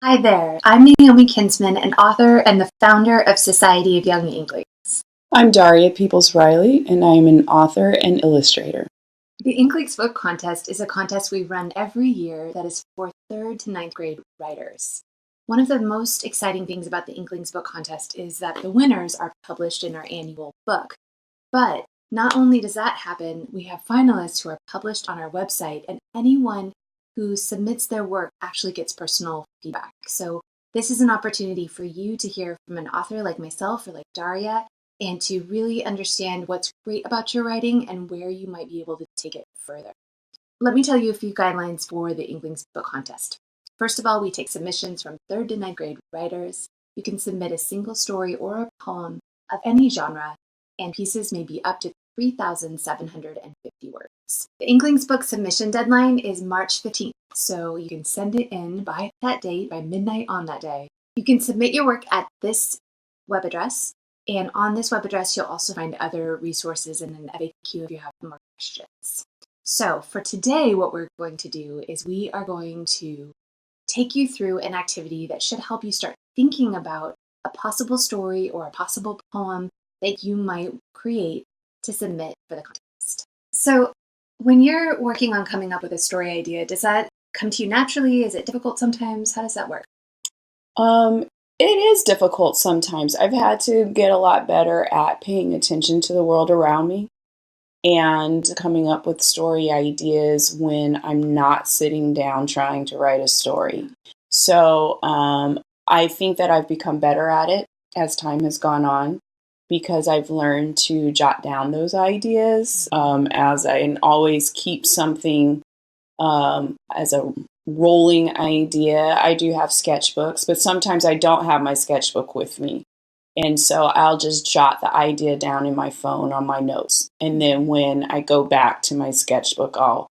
Hi there, I'm Naomi Kinsman, an author and the founder of Society of Young Inklings. I'm Daria Peoples Riley, and I am an author and illustrator. The Inklings Book Contest is a contest we run every year that is for 3rd to 9th grade writers. One of the most exciting things about the Inklings Book Contest is that the winners are published in our annual book. But not only does that happen, we have finalists who are published on our website, and anyone who submits their work actually gets personal feedback. So this is an opportunity for you to hear from an author like myself or like Daria, and to really understand what's great about your writing and where you might be able to take it further. Let me tell you a few guidelines for the Inklings Book Contest. First of all, we take submissions from 3rd to 9th grade writers. You can submit a single story or a poem of any genre, and pieces may be up to 3,750 words. The Inklings book submission deadline is March 15th, so you can send it in by that date, by midnight on that day. You can submit your work at this web address, and on this web address, you'll also find other resources and an FAQ if you have more questions. So for today, what we're going to do is we are going to take you through an activity that should help you start thinking about a possible story or a possible poem that you might create to submit for the contest. So when you're working on coming up with a story idea, does that come to you naturally? Is it difficult sometimes? How does that work? It is difficult sometimes. I've had to get a lot better at paying attention to the world around me and coming up with story ideas when I'm not sitting down trying to write a story. So I think that I've become better at it as time has gone on because I've learned to jot down those ideas as I always keep something as a rolling idea. I do have sketchbooks, but sometimes I don't have my sketchbook with me. And so I'll just jot the idea down in my phone on my notes. And then when I go back to my sketchbook, I'll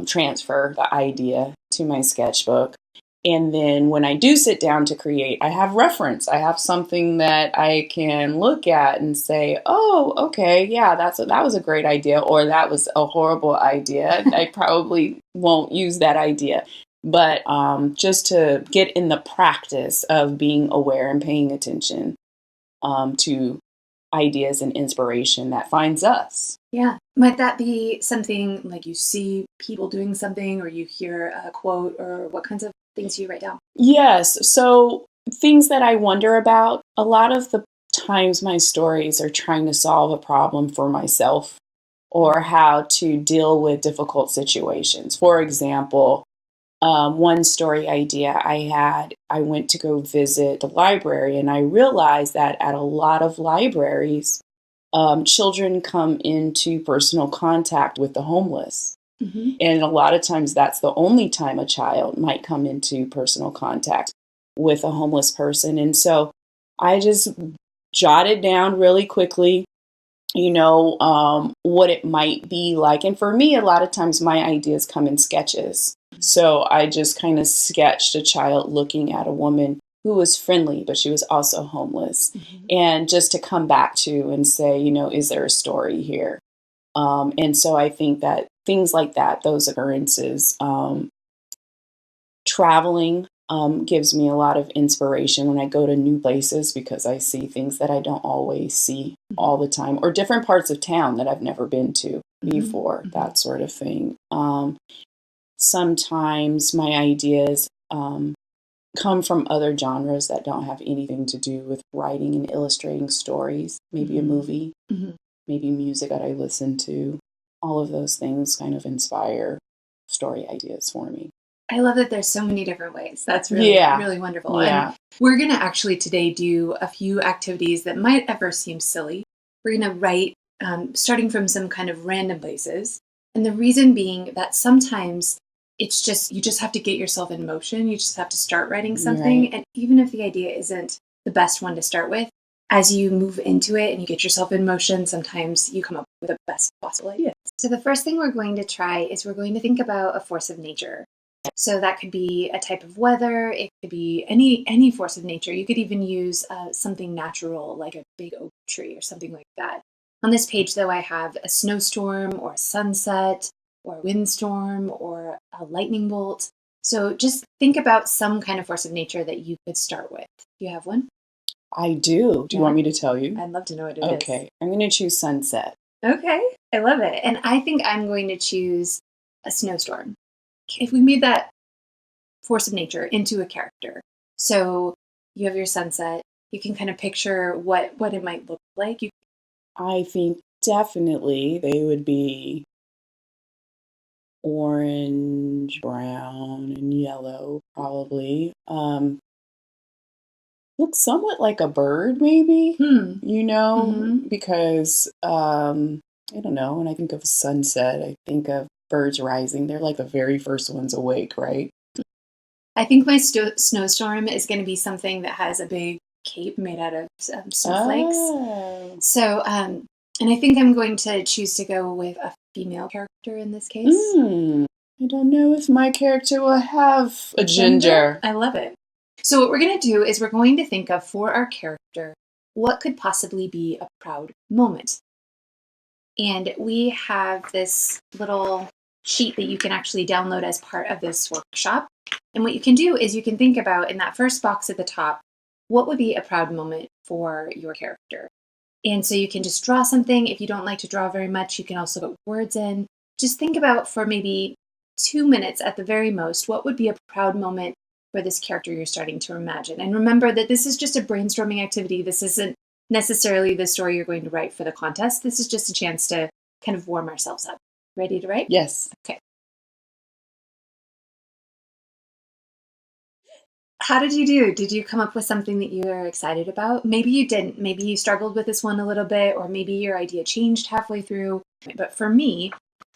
transfer the idea to my sketchbook. And then when I do sit down to create, I have reference. I have something that I can look at and say, oh, okay, yeah, that was a great idea, or that was a horrible idea. I probably won't use that idea. But just to get in the practice of being aware and paying attention to ideas and inspiration that finds us. Yeah. Might that be something like you see people doing something, or you hear a quote, or what kinds of things do you write down? Yes. So things that I wonder about, a lot of the times my stories are trying to solve a problem for myself or how to deal with difficult situations. For example, one story idea I went to go visit the library, and I realized that at a lot of libraries, children come into personal contact with the homeless. Mm-hmm. And a lot of times that's the only time a child might come into personal contact with a homeless person. And so I just jotted down really quickly, what it might be like. And for me, a lot of times my ideas come in sketches. So I just kind of sketched a child looking at a woman who was friendly, but she was also homeless. Mm-hmm. And just to come back to and say, is there a story here? And so I think that things like that, those occurrences, traveling gives me a lot of inspiration when I go to new places because I see things that I don't always see all the time, or different parts of town that I've never been to before, Mm-hmm. that sort of thing. Sometimes my ideas come from other genres that don't have anything to do with writing and illustrating stories, maybe a movie. Mm-hmm. Maybe music that I listen to. All of those things kind of inspire story ideas for me. I love that there's so many different ways. That's really, really wonderful. Yeah. And we're going to actually today do a few activities that might at first seem silly. We're going to write starting from some kind of random places. And the reason being that sometimes it's just, you just have to get yourself in motion. You just have to start writing something. Right. And even if the idea isn't the best one to start with, as you move into it and you get yourself in motion, sometimes you come up with the best possible idea. So the first thing we're going to try is we're going to think about a force of nature. So that could be a type of weather. It could be any force of nature. You could even use something natural like a big oak tree or something like that. On this page, though, I have a snowstorm or a sunset or a windstorm or a lightning bolt. So just think about some kind of force of nature that you could start with. Do you have one? I do. Do you want me to tell you? I'd love to know what it is. Okay. I'm going to choose sunset. Okay. I love it. And I think I'm going to choose a snowstorm. If we made that force of nature into a character, so you have your sunset, you can kind of picture what it might look like. I think definitely they would be orange, brown, and yellow, probably. Looks somewhat like a bird, maybe, because I don't know, when I think of sunset, I think of birds rising. They're like the very first ones awake, right? I think my snowstorm is going to be something that has a big cape made out of snowflakes. Oh. So, and I think I'm going to choose to go with a female character in this case. I don't know if my character will have a ginger. I love it. So what we're going to do is we're going to think of, for our character, what could possibly be a proud moment. And we have this little sheet that you can actually download as part of this workshop. And what you can do is you can think about, in that first box at the top, what would be a proud moment for your character. And so you can just draw something. If you don't like to draw very much, you can also put words in. Just think about, for maybe 2 minutes at the very most, what would be a proud moment for this character you're starting to imagine. And remember that this is just a brainstorming activity. This isn't necessarily the story you're going to write for the contest. This is just a chance to kind of warm ourselves up. Ready to write? Yes. Okay. How did you do? Did you come up with something that you were excited about? Maybe you didn't. Maybe you struggled with this one a little bit, or maybe your idea changed halfway through. But for me,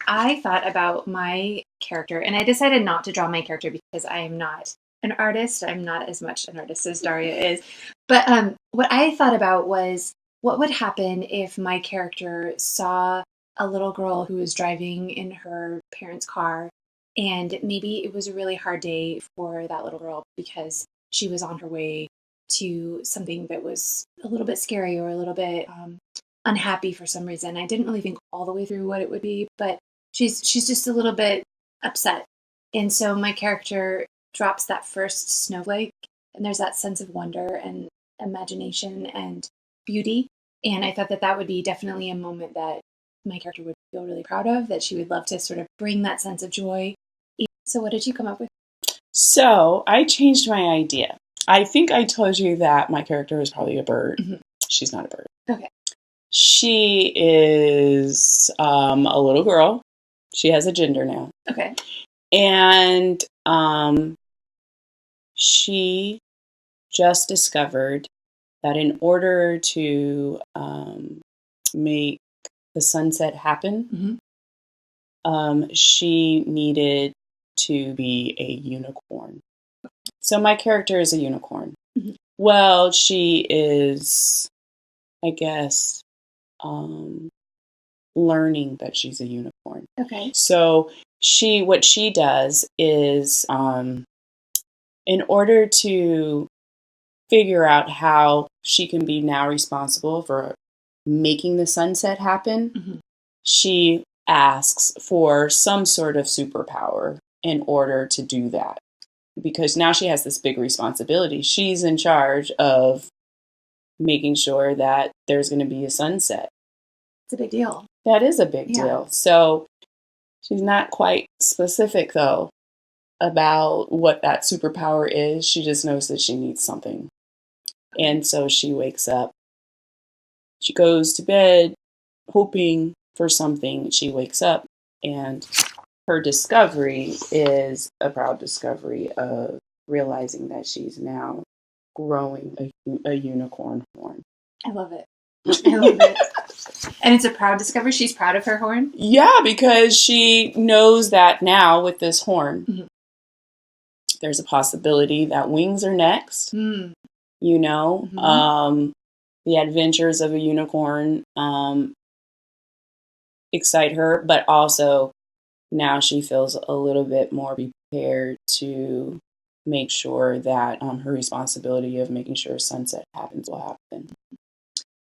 I thought about my character, and I decided not to draw my character because I am not an artist. I'm not as much an artist as Daria is. But what I thought about was, what would happen if my character saw a little girl who was driving in her parents' car, and maybe it was a really hard day for that little girl because she was on her way to something that was a little bit scary or a little bit unhappy for some reason. I didn't really think all the way through what it would be, but she's just a little bit upset. And so my character drops that first snowflake, and there's that sense of wonder and imagination and beauty. And I thought that that would be definitely a moment that my character would feel really proud of, that she would love to sort of bring that sense of joy. So what did you come up with? So I changed my idea. I think I told you that my character is probably a bird. Mm-hmm. She's not a bird. Okay. She is a little girl. She has a gender now. Okay. And she just discovered that in order to make the sunset happen, she needed to be a unicorn. So my character is a unicorn. Mm-hmm. Well, she is, I guess, learning that she's a unicorn. Okay. So what she does is, in order to figure out how she can be now responsible for making the sunset happen, she asks for some sort of superpower in order to do that. Because now she has this big responsibility. She's in charge of making sure that there's going to be a sunset. It's a big deal. That is a big deal. So she's not quite specific, though, about what that superpower is. She just knows that she needs something. And so she wakes up. She goes to bed hoping for something. She wakes up, and her discovery is a proud discovery of realizing that she's now growing a unicorn horn. I love it. I love it. And it's a proud discovery. She's proud of her horn? Yeah, because she knows that now with this horn, there's a possibility that wings are next. You know, the adventures of a unicorn excite her, but also now she feels a little bit more prepared to make sure that her responsibility of making sure sunset happens will happen.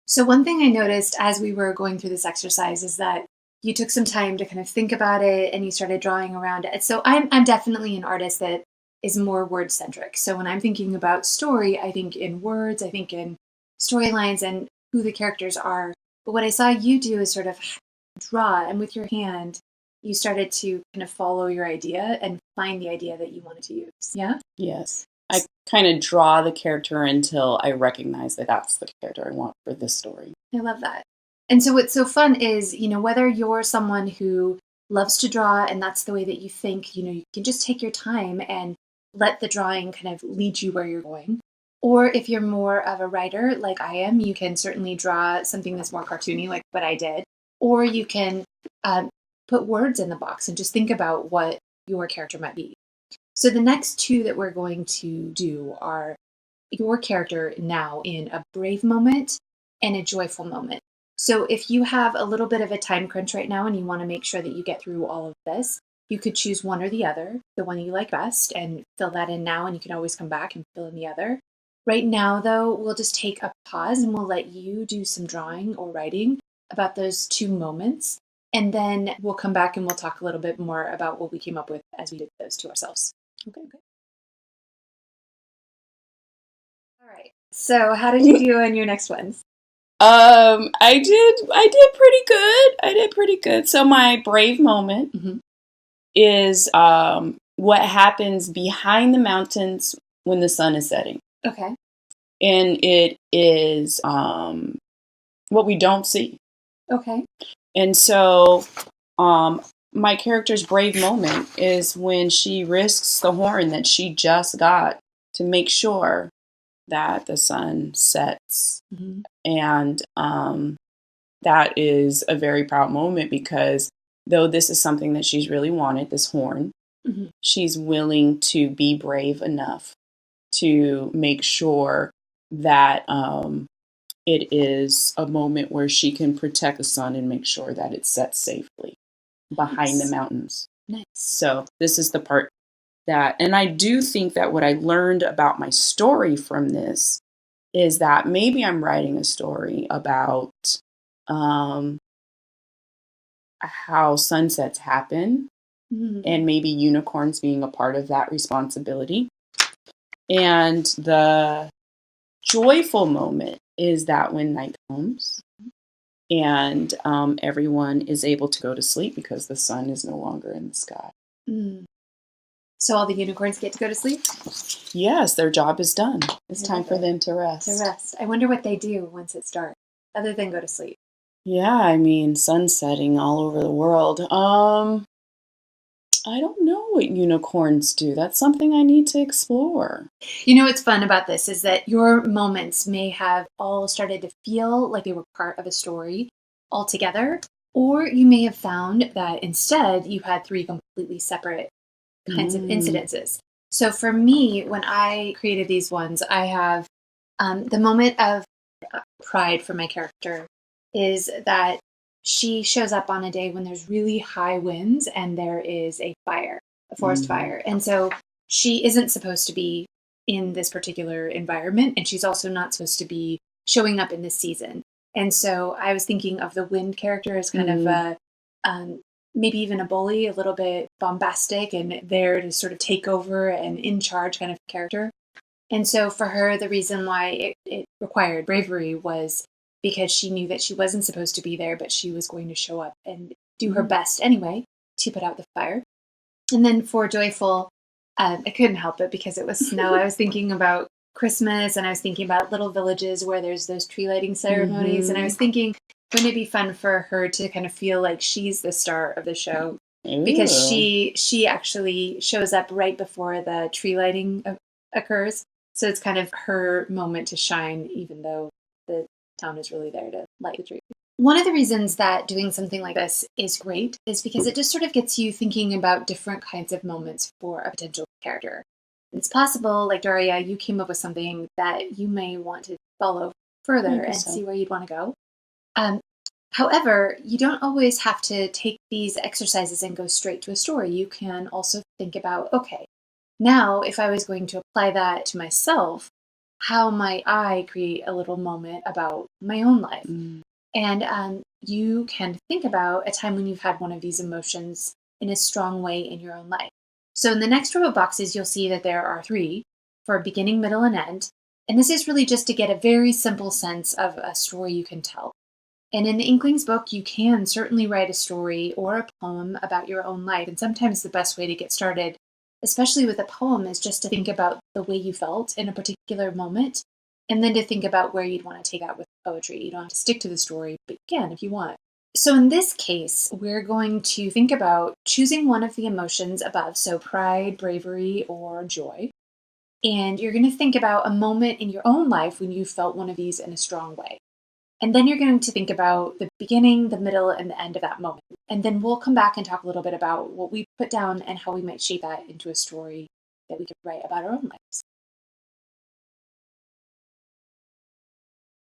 So one thing I noticed as we were going through this exercise is that you took some time to kind of think about it and you started drawing around it. So I'm definitely an artist that is more word-centric. So when I'm thinking about story, I think in words, I think in storylines and who the characters are. But what I saw you do is sort of draw, and with your hand, you started to kind of follow your idea and find the idea that you wanted to use. Yeah? Yes. I kind of draw the character until I recognize that that's the character I want for this story. I love that. And so what's so fun is, whether you're someone who loves to draw and that's the way that you think, you can just take your time and let the drawing kind of lead you where you're going. Or if you're more of a writer like I am, you can certainly draw something that's more cartoony like what I did. Or you can put words in the box and just think about what your character might be. So the next two that we're going to do are your character now in a brave moment and a joyful moment. So if you have a little bit of a time crunch right now and you want to make sure that you get through all of this, you could choose one or the other, the one you like best, and fill that in now, and you can always come back and fill in the other. Right now, though, we'll just take a pause and we'll let you do some drawing or writing about those two moments. And then we'll come back and we'll talk a little bit more about what we came up with as we did those two ourselves. Okay. All right. So how did you do on your next ones? I did pretty good. I did pretty good. So my brave moment is what happens behind the mountains when the sun is setting. Okay. And it is what we don't see. Okay. And so my character's brave moment is when she risks the horn that she just got to make sure that the sun sets. And that is a very proud moment because though this is something that she's really wanted, this horn, she's willing to be brave enough to make sure that it is a moment where she can protect the sun and make sure that it sets safely behind the mountains. Nice. So this is the part that, and I do think that what I learned about my story from this is that maybe I'm writing a story about how sunsets happen and maybe unicorns being a part of that responsibility. And the joyful moment is that when night comes and everyone is able to go to sleep because the sun is no longer in the sky. So all the unicorns get to go to sleep? Yes, their job is done. It's time for them to rest. I wonder what they do once it's dark, other than go to sleep. Yeah, I mean, sun setting all over the world. I don't know what unicorns do. That's something I need to explore. What's fun about this is that your moments may have all started to feel like they were part of a story altogether, or you may have found that instead you had three completely separate kinds of incidences. So for me, when I created these ones, I have the moment of pride for my character is that she shows up on a day when there's really high winds and there is a fire, a forest fire. And so she isn't supposed to be in this particular environment, and she's also not supposed to be showing up in this season. And so I was thinking of the wind character as kind of a maybe even a bully, a little bit bombastic and there to sort of take over and in charge kind of character. And so for her, the reason why it required bravery was because she knew that she wasn't supposed to be there, but she was going to show up and do her best anyway to put out the fire. And then for joyful, I couldn't help it because it was snow. I was thinking about Christmas and I was thinking about little villages where there's those tree lighting ceremonies. And I was thinking, wouldn't it be fun for her to kind of feel like she's the star of the show? Because she actually shows up right before the tree lighting occurs. So it's kind of her moment to shine, even though the town is really there to light the tree. One of the reasons that doing something like this is great is because it just sort of gets you thinking about different kinds of moments for a potential character. It's possible, like Daria, you came up with something that you may want to follow further and see where you'd want to go. However, you don't always have to take these exercises and go straight to a story. You can also think about, okay, now if I was going to apply that to myself, how might I create a little moment about my own life? And you can think about a time when you've had one of these emotions in a strong way in your own life. So in the next row of boxes, you'll see that there are 3 for beginning, middle, and end. And this is really just to get a very simple sense of a story you can tell. And in the Inklings book, you can certainly write a story or a poem about your own life. And sometimes the best way to get started, especially with a poem, is just to think about the way you felt in a particular moment, and then to think about where you'd want to take out with poetry. You don't have to stick to the story, but you can if you want. So in this case, we're going to think about choosing one of the emotions above, so pride, bravery, or joy. And you're going to think about a moment in your own life when you felt one of these in a strong way. And then you're going to think about the beginning, the middle, and the end of that moment. And then we'll come back and talk a little bit about what we put down and how we might shape that into a story that we could write about our own lives.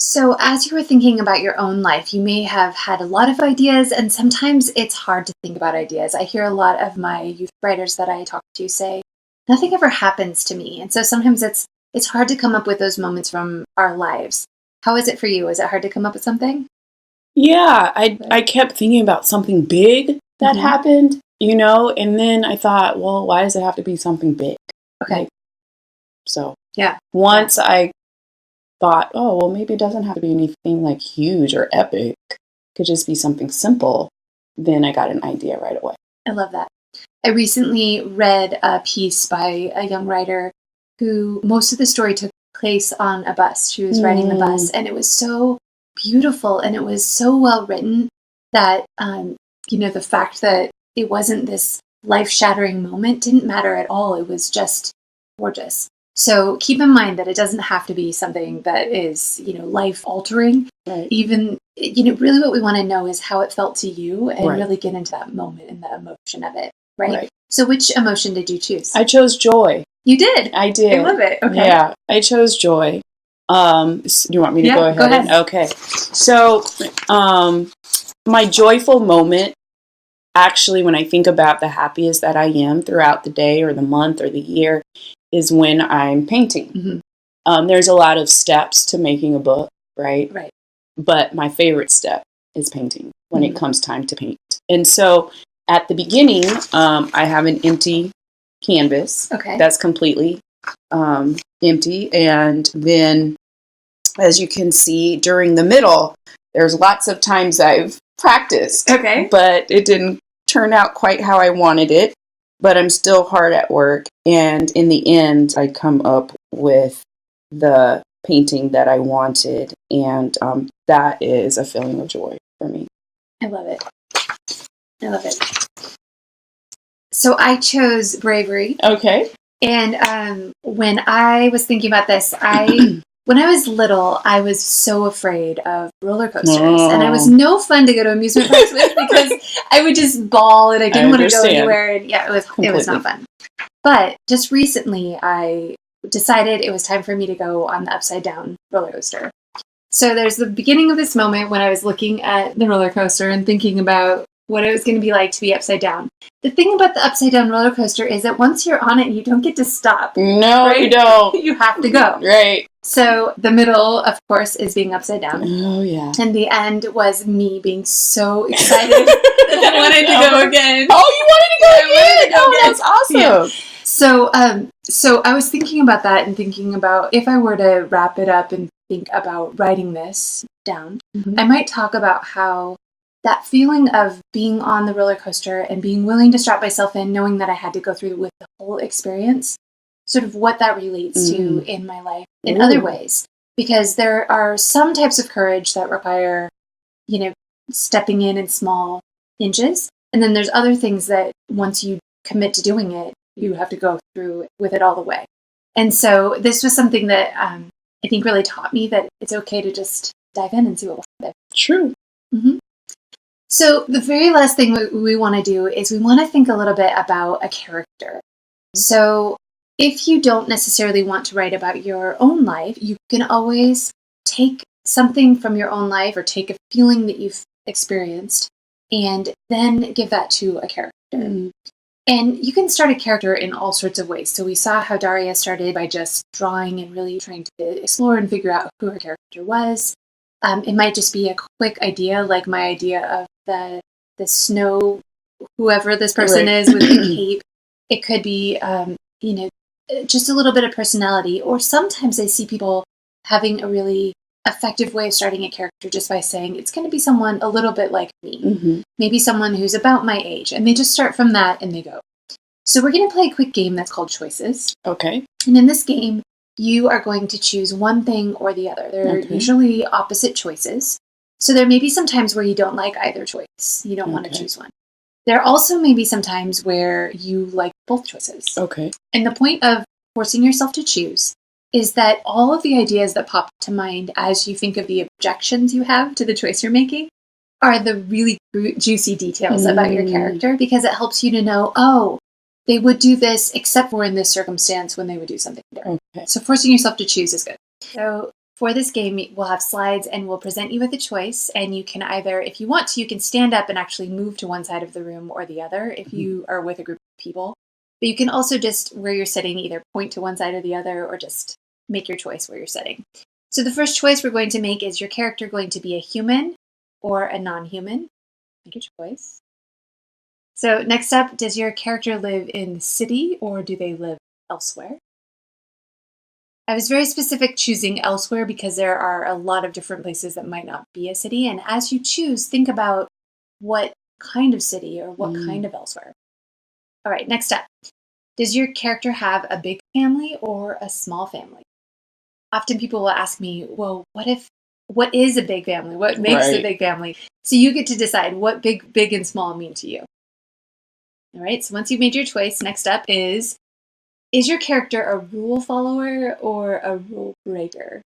So as you were thinking about your own life, you may have had a lot of ideas, and sometimes it's hard to think about ideas. I hear a lot of my youth writers that I talk to say, nothing ever happens to me. And so sometimes it's hard to come up with those moments from our lives. How is it for you? Is it hard to come up with something? Yeah, I kept thinking about something big that happened, and then I thought, well, why does it have to be something big? Okay. So yeah. Once I thought, oh, well, maybe it doesn't have to be anything like huge or epic. It could just be something simple. Then I got an idea right away. I love that. I recently read a piece by a young writer who most of the story took place on a bus. She was riding the bus, and it was so beautiful and it was so well written that, the fact that it wasn't this life-shattering moment didn't matter at all. It was just gorgeous. So keep in mind that it doesn't have to be something that is, life-altering. Right. Even, really what we want to know is how it felt to you and really get into that moment and the emotion of it. Right? So which emotion did you choose? I chose joy. You did? I did. I love it. Okay. Yeah, I chose joy. Do you want me to go ahead? Go ahead. Okay. So, my joyful moment, actually, when I think about the happiest that I am throughout the day or the month or the year, is when I'm painting. There's a lot of steps to making a book, right? Right. But my favorite step is painting when it comes time to paint. And so at the beginning, I have an empty canvas that's completely empty. And then, as you can see, during the middle, there's lots of times I've practiced. But it didn't turn out quite how I wanted it. But I'm still hard at work. And in the end, I come up with the painting that I wanted. And that is a feeling of joy for me. I love it. So I chose bravery. Okay. And when I was thinking about this, when I was little, I was so afraid of roller coasters. And I was no fun to go to amusement parks with because I would just bawl and I didn't want to go anywhere. And it was not fun. But just recently, I decided it was time for me to go on the upside down roller coaster. So there's the beginning of this moment when I was looking at the roller coaster and thinking about what it was going to be like to be upside down. The thing about the upside down roller coaster is that once you're on it, you don't get to stop. No, you don't. You have to go. Right. So the middle, of course, is being upside down. Oh, yeah. And the end was me being so excited that I wanted to go again. Oh, you wanted to go again? Oh, that's awesome. Yeah. So I was thinking about that and thinking about if I were to wrap it up and think about writing this down, I might talk about how that feeling of being on the roller coaster and being willing to strap myself in, knowing that I had to go through with the whole experience, sort of what that relates to in my life in other ways. Because there are some types of courage that require, stepping in small inches. And then there's other things that once you commit to doing it, you have to go through with it all the way. And so this was something that I think really taught me that it's okay to just dive in and see what will happen. True. So the very last thing we want to do is we want to think a little bit about a character. So if you don't necessarily want to write about your own life, you can always take something from your own life or take a feeling that you've experienced and then give that to a character. And you can start a character in all sorts of ways. So we saw how Daria started by just drawing and really trying to explore and figure out who her character was. It might just be a quick idea, like my idea of the snow, whoever this person is with the cape. It could be, just a little bit of personality. Or sometimes I see people having a really effective way of starting a character just by saying it's going to be someone a little bit like me. Mm-hmm. Maybe someone who's about my age. And they just start from that and they go. So we're going to play a quick game that's called Choices. Okay. And in this game, you are going to choose one thing or the other. They're usually opposite choices. So there may be some times where you don't like either choice. You don't want to choose one. There also may be some times where you like both choices. Okay. And the point of forcing yourself to choose is that all of the ideas that pop to mind as you think of the objections you have to the choice you're making are the really juicy details about your character, because it helps you to know, oh, they would do this except for in this circumstance when they would do something different. Okay. So forcing yourself to choose is good. So for this game, we'll have slides and we'll present you with a choice. And you can either, if you want to, you can stand up and actually move to one side of the room or the other if you are with a group of people. But you can also just, where you're sitting, either point to one side or the other or just make your choice where you're sitting. So the first choice we're going to make is your character going to be a human or a non-human? Make your choice. So next up, does your character live in the city or do they live elsewhere? I was very specific choosing elsewhere because there are a lot of different places that might not be a city. And as you choose, think about what kind of city or what kind of elsewhere. All right, next up. Does your character have a big family or a small family? Often people will ask me, well, what is a big family? What makes a big family? So you get to decide what big and small mean to you. All right, so once you've made your choice, next up is your character a rule follower or a rule breaker?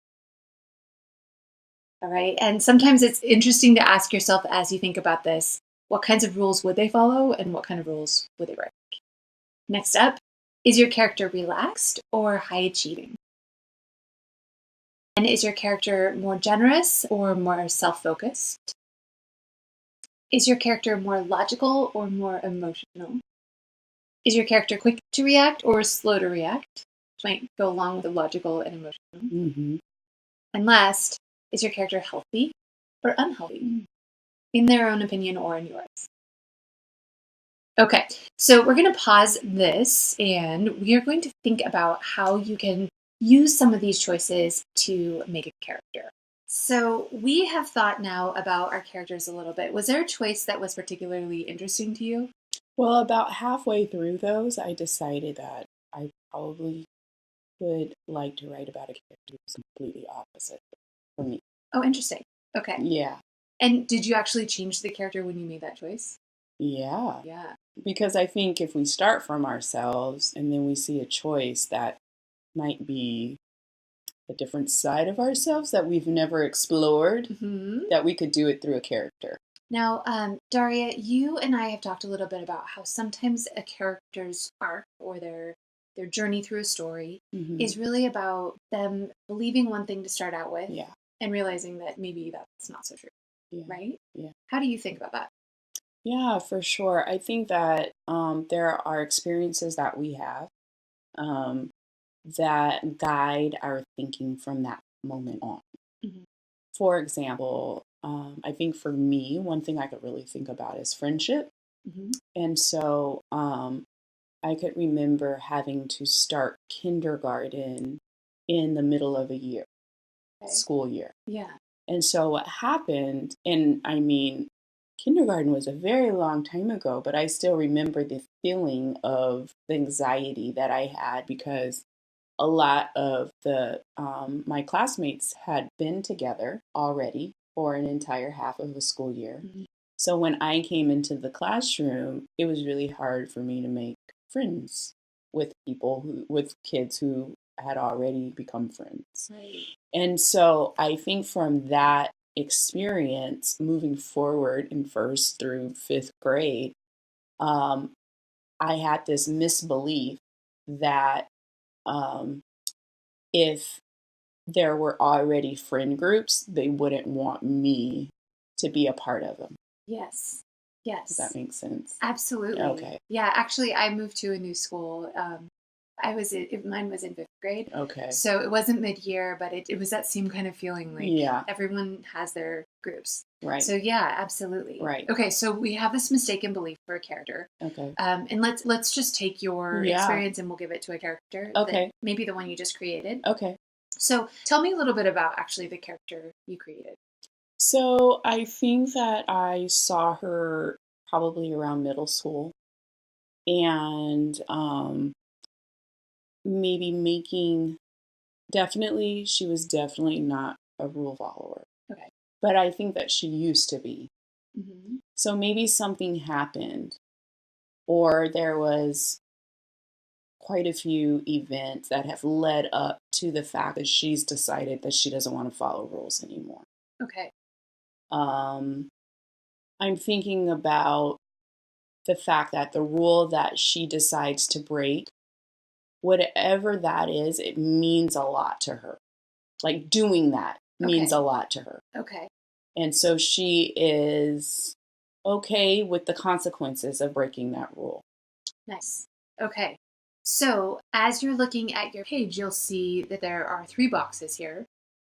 All right, and sometimes it's interesting to ask yourself as you think about this, what kinds of rules would they follow and what kind of rules would they break? Next up, is your character relaxed or high achieving? And is your character more generous or more self-focused? Is your character more logical or more emotional? Is your character quick to react or slow to react? Which might go along with the logical and emotional. Mm-hmm. And last, is your character healthy or unhealthy? In their own opinion or in yours? Okay, so we're going to pause this and we are going to think about how you can use some of these choices to make a character. So we have thought now about our characters a little bit. Was there a choice that was particularly interesting to you? Well, about halfway through those, I decided that I probably would like to write about a character who's completely opposite from me. Oh, interesting. Okay. Yeah. And did you actually change the character when you made that choice? Yeah. Yeah. Because I think if we start from ourselves and then we see a choice that might be a different side of ourselves that we've never explored, that we could do it through a character. Now, Daria, you and I have talked a little bit about how sometimes a character's arc or their journey through a story is really about them believing one thing to start out with and realizing that maybe that's not so true, right? Yeah. How do you think about that? Yeah, for sure. I think that there are experiences that we have that guide our thinking from that moment on. For example, I think for me, one thing I could really think about is friendship. And so I could remember having to start kindergarten in the middle of a year, school year. Yeah. And so what happened, and I mean, kindergarten was a very long time ago, but I still remember the feeling of the anxiety that I had because a lot of the my classmates had been together already for an entire half of a school year. So when I came into the classroom, it was really hard for me to make friends with with kids who had already become friends. Right. And so I think from that experience, moving forward in first through fifth grade, I had this misbelief that if there were already friend groups, they wouldn't want me to be a part of them. Yes. Yes. Does that make sense? Absolutely. Okay. Yeah, actually, I moved to a new school. Mine was in fifth grade. Okay. So it wasn't mid-year, but it was that same kind of feeling like everyone has their groups. Right. So yeah, absolutely. Right. Okay, so we have this mistaken belief for a character. Okay. And let's just take your experience and we'll give it to a character. Okay. Maybe the one you just created. Okay. So tell me a little bit about actually the character you created. So I think that I saw her probably around middle school, and maybe she was definitely not a rule follower. Okay. But I think that she used to be. Mm-hmm. So maybe something happened, or there was quite a few events that have led up to the fact that she's decided that she doesn't want to follow rules anymore. Okay. I'm thinking about the fact that the rule that she decides to break, whatever that is, it means a lot to her. Like doing that means a lot to her. Okay. And so she is okay with the consequences of breaking that rule. Nice. Okay. So as you're looking at your page, you'll see that there are 3 boxes here.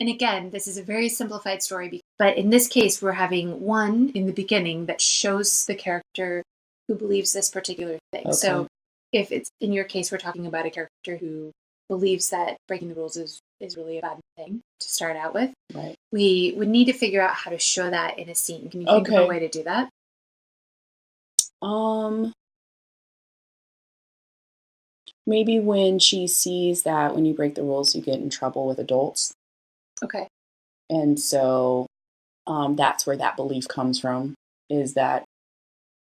And again, this is a very simplified story, but in this case, we're having one in the beginning that shows the character who believes this particular thing. Okay. So if it's in your case, we're talking about a character who believes that breaking the rules is really a bad thing to start out with. Right. We would need to figure out how to show that in a scene. Can you think of a way to do that? Maybe when she sees that when you break the rules, you get in trouble with adults. Okay. And so that's where that belief comes from, is that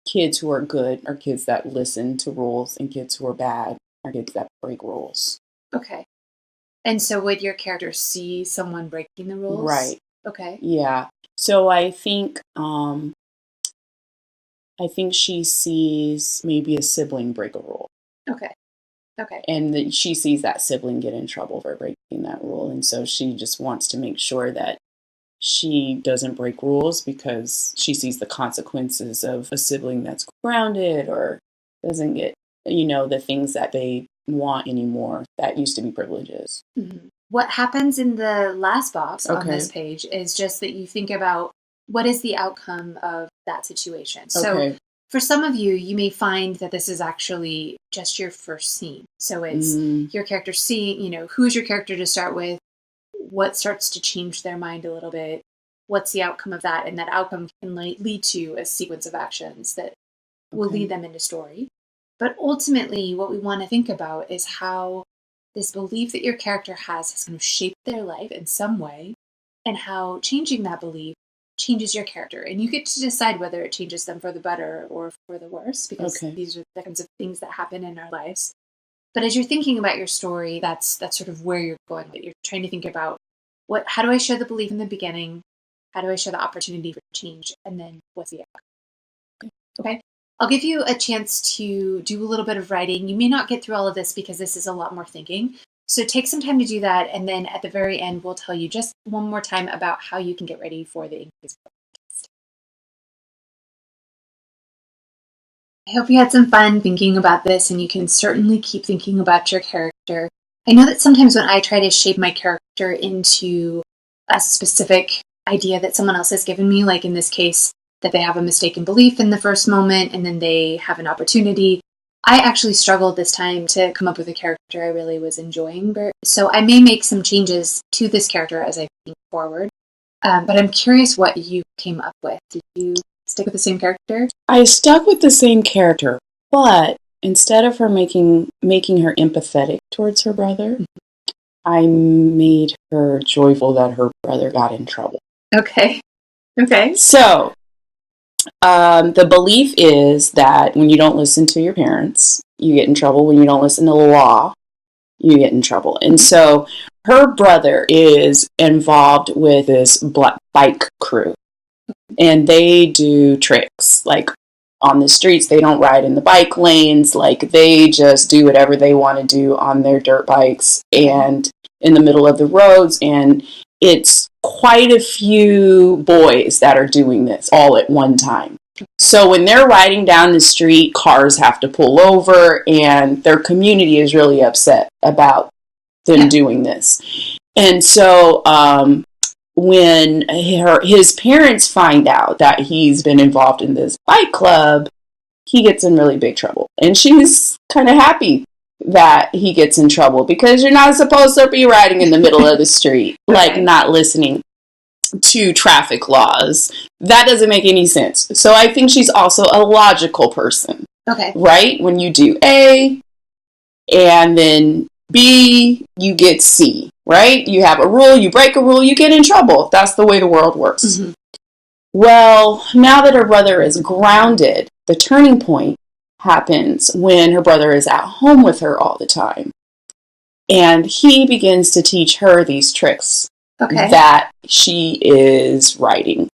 kids who are good are kids that listen to rules, and kids who are bad are kids that break rules. Okay. And so would your character see someone breaking the rules? Right. Okay. Yeah. So I think she sees maybe a sibling break a rule. Okay. Okay. And then she sees that sibling get in trouble for breaking that rule. And so she just wants to make sure that she doesn't break rules because she sees the consequences of a sibling that's grounded or doesn't get, the things that they want anymore that used to be privileges. Mm-hmm. What happens in the last box on this page is just that you think about what is the outcome of that situation. So for some of you, you may find that this is actually just your first scene. So it's your character seeing, who's your character to start with, what starts to change their mind a little bit, what's the outcome of that, and that outcome can lead to a sequence of actions that will lead them into story. But ultimately, what we want to think about is how this belief that your character has kind of shaped their life in some way, and how changing that belief changes your character. And you get to decide whether it changes them for the better or for the worse, because these are the kinds of things that happen in our lives. But as you're thinking about your story, that's sort of where you're going. You're trying to think about how do I show the belief in the beginning? How do I show the opportunity for change? And then what's the outcome? Okay. I'll give you a chance to do a little bit of writing. You may not get through all of this because this is a lot more thinking. So take some time to do that. And then at the very end, we'll tell you just one more time about how you can get ready for the Inklings Book Contest. I hope you had some fun thinking about this, and you can certainly keep thinking about your character. I know that sometimes when I try to shape my character into a specific idea that someone else has given me, like in this case, that they have a mistaken belief in the first moment and then they have an opportunity, I actually struggled this time to come up with a character I really was enjoying. So I may make some changes to this character as I think forward. But I'm curious what you came up with. Did you stick with the same character? I stuck with the same character, but instead of her making her empathetic towards her brother, I made her joyful that her brother got in trouble. Okay. So, the belief is that when you don't listen to your parents, you get in trouble. When you don't listen to the law, you get in trouble. And so her brother is involved with this black bike crew, and they do tricks. Like on the streets, they don't ride in the bike lanes. Like they just do whatever they want to do on their dirt bikes and in the middle of the roads. And it's quite a few boys that are doing this all at one time. So when they're riding down the street, cars have to pull over, and their community is really upset about them doing this. And so when his parents find out that he's been involved in this bike club, he gets in really big trouble. And she's kind of happy that he gets in trouble because you're not supposed to be riding in the middle of the street, like not listening to traffic laws. That doesn't make any sense. So I think she's also a logical person. Okay. Right? When you do A and then B, you get C. Right? You have a rule, you break a rule, you get in trouble. That's the way the world works. Mm-hmm. Well, now that her brother is grounded, the turning point happens when her brother is at home with her all the time. And he begins to teach her these tricks that she is riding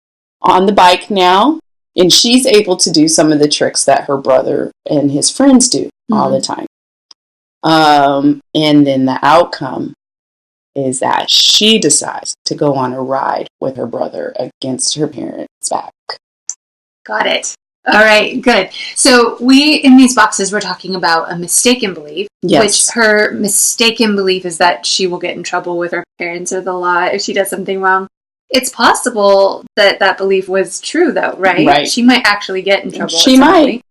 on the bike now. And she's able to do some of the tricks that her brother and his friends do all the time. And then the outcome is that she decides to go on a ride with her brother against her parents' back. Got it. All right, good. So in these boxes, we're talking about a mistaken belief, which her mistaken belief is that she will get in trouble with her parents or the law if she does something wrong. It's possible that belief was true, though, right? Right. She might actually get in trouble. She might.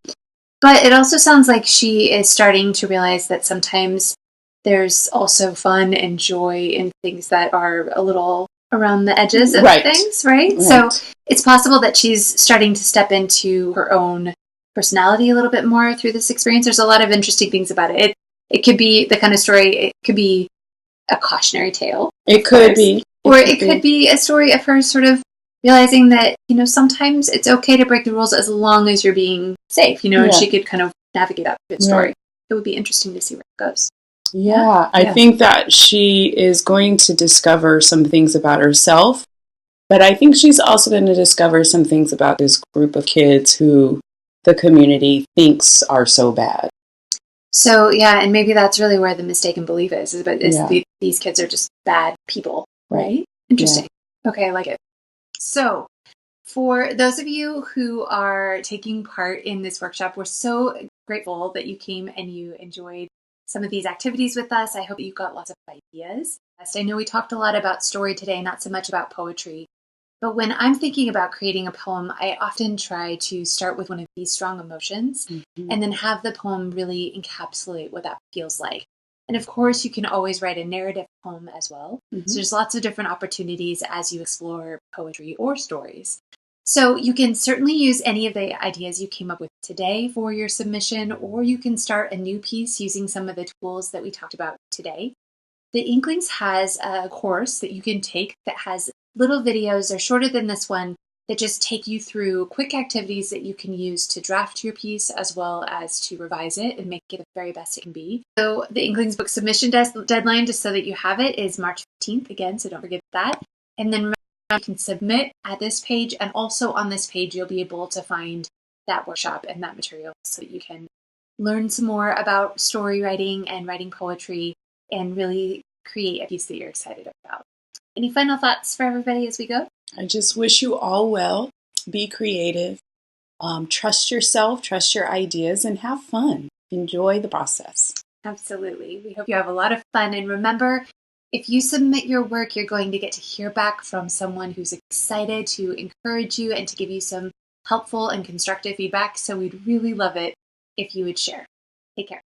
But it also sounds like she is starting to realize that sometimes there's also fun and joy in things that are a little around the edges of things, right? So it's possible that she's starting to step into her own personality a little bit more through this experience. There's a lot of interesting things about it. It could be the kind of story, it could be a cautionary tale. It could be. Or it could be a story of her sort of realizing that, sometimes it's okay to break the rules as long as you're being safe, and she could kind of navigate that story. It would be interesting to see where it goes. Yeah, I think that she is going to discover some things about herself, but I think she's also going to discover some things about this group of kids who the community thinks are so bad. So, and maybe that's really where the mistaken belief is these kids are just bad people, right? Interesting. Yeah. Okay, I like it. So, for those of you who are taking part in this workshop, we're so grateful that you came and you enjoyed some of these activities with us. I hope you got lots of ideas. I know we talked a lot about story today, not so much about poetry. But when I'm thinking about creating a poem, I often try to start with one of these strong emotions and then have the poem really encapsulate what that feels like. And of course, you can always write a narrative poem as well. So there's lots of different opportunities as you explore poetry or stories. So you can certainly use any of the ideas you came up with today for your submission, or you can start a new piece using some of the tools that we talked about today. The Inklings has a course that you can take that has little videos, they're shorter than this one, that just take you through quick activities that you can use to draft your piece as well as to revise it and make it the very best it can be. So the Inklings book submission deadline, just so that you have it, is March 15th again, so don't forget that. And then you can submit at this page, and also on this page you'll be able to find that workshop and that material so that you can learn some more about story writing and writing poetry and really create a piece that you're excited about. Any final thoughts for everybody as we go? I just wish you all well. Be creative. Trust yourself, trust your ideas, and have fun. Enjoy the process. Absolutely. We hope you have a lot of fun. And remember, if you submit your work, you're going to get to hear back from someone who's excited to encourage you and to give you some helpful and constructive feedback. So we'd really love it if you would share. Take care.